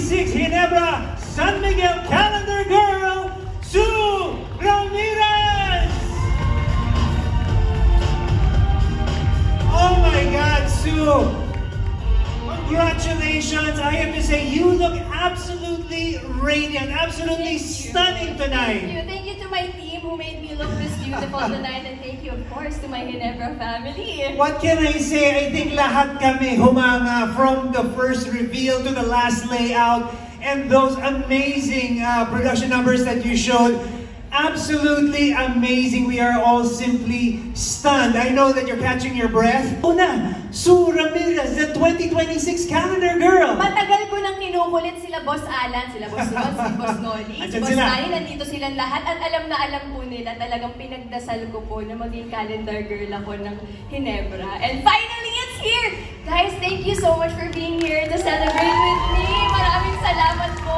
2026 Ginebra San Miguel Calendar Girl, Sue Ramirez! Oh my God, Sue! Congratulations! I have to say, you look absolutely radiant, absolutely stunning tonight. Thank you to my team who made me look this beautiful tonight, and thank you, of course, to my Ginebra family. What can I say? I think lahat kami humanga from the first reveal to the last layout and those amazing production numbers that you showed. Absolutely amazing. We are all simply stunned. I know that you're catching your breath. Una, Sue Ramirez, the 2026 Calendar Girl. Matagal ko nang kinukulit sila Boss Alan, sila Boss Ron, si Boss Noli, si Boss Nani, nandito silang lahat. At alam na alam po nila, talagang pinagdasal ko po na maging calendar girl ako ng Ginebra. And finally, it's here! Guys, thank you so much for being here to celebrate with me. Maraming salamat po.